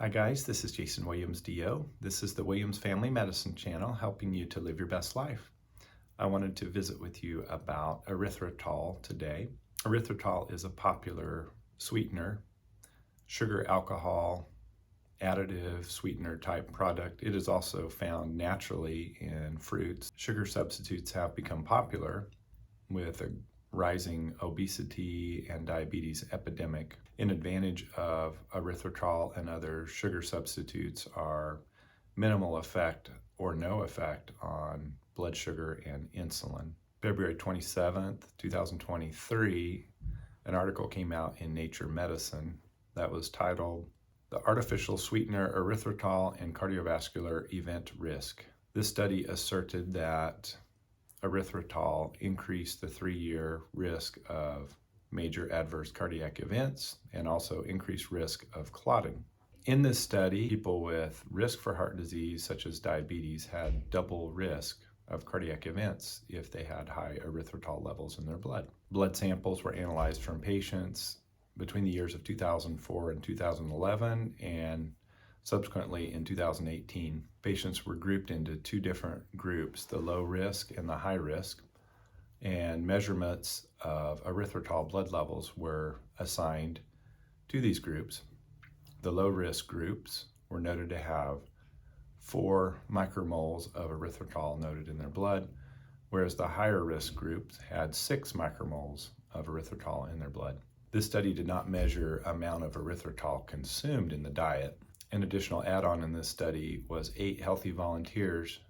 Hi guys, this is Jason Williams, DO. This is the Williams Family Medicine channel helping you to live your best life. I wanted to visit with you about erythritol today. Erythritol is a popular sweetener, sugar alcohol, additive sweetener type product. It is also found naturally in fruits. Sugar substitutes have become popular with a rising obesity and diabetes epidemic. An advantage of erythritol and other sugar substitutes are minimal effect or no effect on blood sugar and insulin. February 27th, 2023, an article came out in Nature Medicine that was titled "The Artificial Sweetener Erythritol and Cardiovascular Event Risk." This study asserted that erythritol increased the 3-year risk of major adverse cardiac events and also increased risk of clotting. In this study, people with risk for heart disease, such as diabetes, had double risk of cardiac events if they had high erythritol levels in their blood. Blood samples were analyzed from patients between the years of 2004 and 2011, and subsequently in 2018. Patients were grouped into two different groups, the low risk and the high risk, and measurements of erythritol blood levels were assigned to these groups. The low risk groups were noted to have 4 micromoles of erythritol noted in their blood, whereas the higher risk groups had 6 micromoles of erythritol in their blood. This study did not measure amount of erythritol consumed in the diet. An additional add-on in this study was 8 healthy volunteers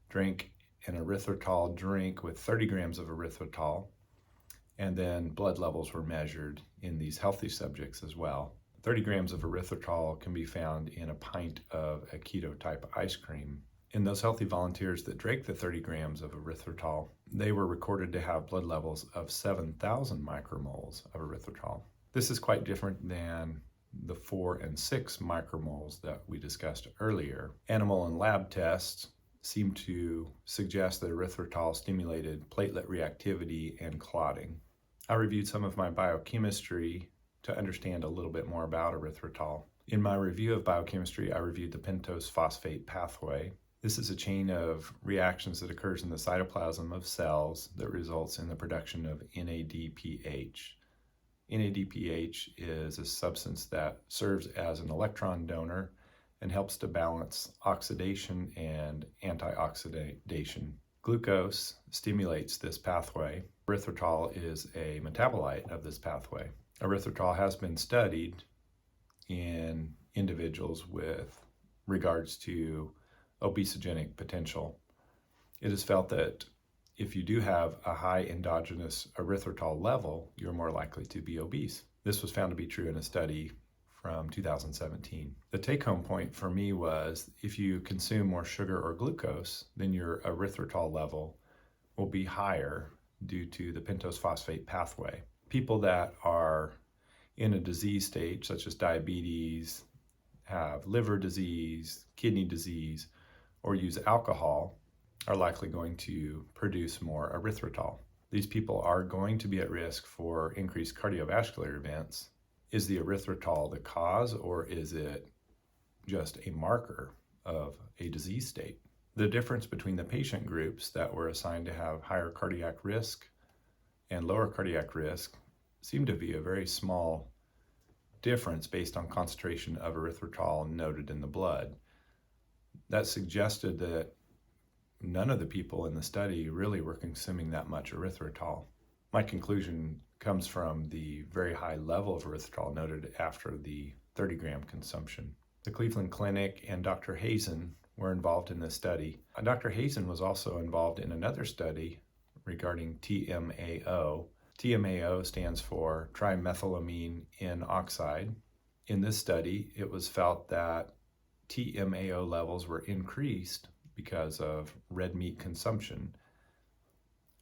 drank an erythritol drink with 30 grams of erythritol, and then blood levels were measured in these healthy subjects as well. 30 grams of erythritol can be found in a pint of a keto-type ice cream. In those healthy volunteers that drank the 30 grams of erythritol, they were recorded to have blood levels of 7,000 micromoles of erythritol. This is quite different than the 4 and 6 micromoles that we discussed earlier. Animal and lab tests seem to suggest that erythritol stimulated platelet reactivity and clotting. I reviewed some of my biochemistry to understand a little bit more about erythritol. In my review of biochemistry, I reviewed the pentose phosphate pathway. This is a chain of reactions that occurs in the cytoplasm of cells that results in the production of NADPH. NADPH is a substance that serves as an electron donor and helps to balance oxidation and antioxidation. Glucose stimulates this pathway. Erythritol is a metabolite of this pathway. Erythritol has been studied in individuals with regards to obesogenic potential. It is felt that if you do have a high endogenous erythritol level, you're more likely to be obese. This was found to be true in a study from 2017. The take-home point for me was if you consume more sugar or glucose, then your erythritol level will be higher due to the pentose phosphate pathway. People that are in a disease stage, such as diabetes, have liver disease, kidney disease, or use alcohol, are likely going to produce more erythritol. These people are going to be at risk for increased cardiovascular events. Is the erythritol the cause, or is it just a marker of a disease state? The difference between the patient groups that were assigned to have higher cardiac risk and lower cardiac risk seemed to be a very small difference based on concentration of erythritol noted in the blood. That suggested that none of the people in the study really were consuming that much erythritol. My conclusion comes from the very high level of erythritol noted after the 30-gram consumption. The Cleveland Clinic and Dr. Hazen were involved in this study. Dr. Hazen was also involved in another study regarding TMAO. TMAO stands for trimethylamine N oxide. In this study, it was felt that TMAO levels were increased because of red meat consumption.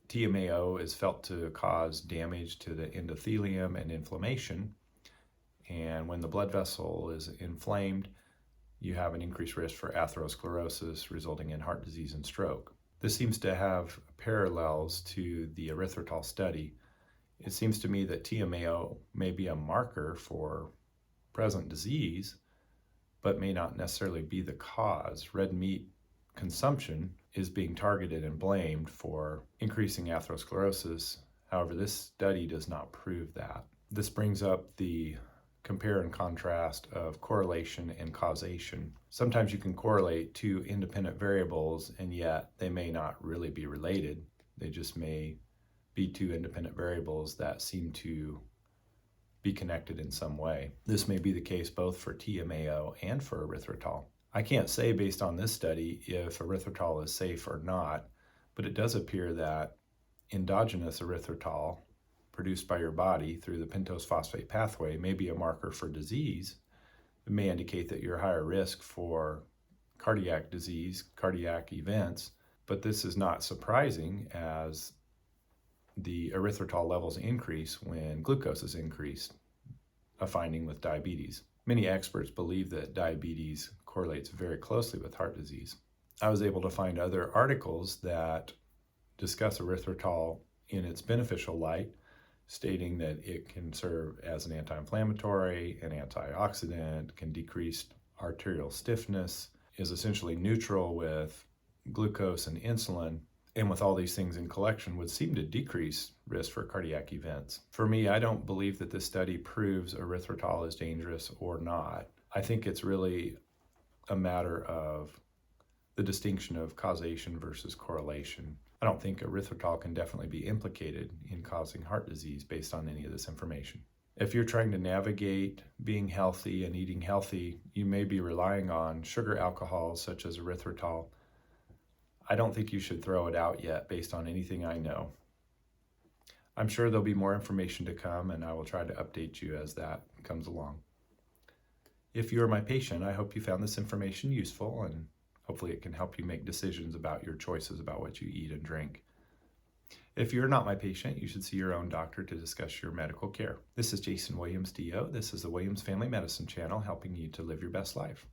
TMAO is felt to cause damage to the endothelium and inflammation, and when the blood vessel is inflamed, you have an increased risk for atherosclerosis, resulting in heart disease and stroke. This seems to have parallels to the erythritol study. It seems to me that TMAO may be a marker for present disease, but may not necessarily be the cause. Red meat consumption is being targeted and blamed for increasing atherosclerosis. However, this study does not prove that. This brings up the compare and contrast of correlation and causation. Sometimes you can correlate two independent variables, and yet they may not really be related. They just may be two independent variables that seem to be connected in some way. This may be the case both for TMAO and for erythritol. I can't say based on this study if erythritol is safe or not, but it does appear that endogenous erythritol produced by your body through the pentose phosphate pathway may be a marker for disease. It may indicate that you're higher risk for cardiac disease, cardiac events, but this is not surprising as the erythritol levels increase when glucose is increased, a finding with diabetes. Many experts believe that diabetes correlates very closely with heart disease. I was able to find other articles that discuss erythritol in its beneficial light, stating that it can serve as an anti-inflammatory, an antioxidant, can decrease arterial stiffness, is essentially neutral with glucose and insulin, and with all these things in collection would seem to decrease risk for cardiac events. For me, I don't believe that this study proves erythritol is dangerous or not. I think it's really a matter of the distinction of causation versus correlation. I don't think erythritol can definitely be implicated in causing heart disease based on any of this information. If you're trying to navigate being healthy and eating healthy, you may be relying on sugar alcohols such as erythritol. I don't think you should throw it out yet based on anything I know. I'm sure there'll be more information to come, and I will try to update you as that comes along. If you're my patient, I hope you found this information useful, and hopefully it can help you make decisions about your choices about what you eat and drink. If you're not my patient, you should see your own doctor to discuss your medical care. This is Jason Williams, DO. This is the Williams Family Medicine Channel, helping you to live your best life.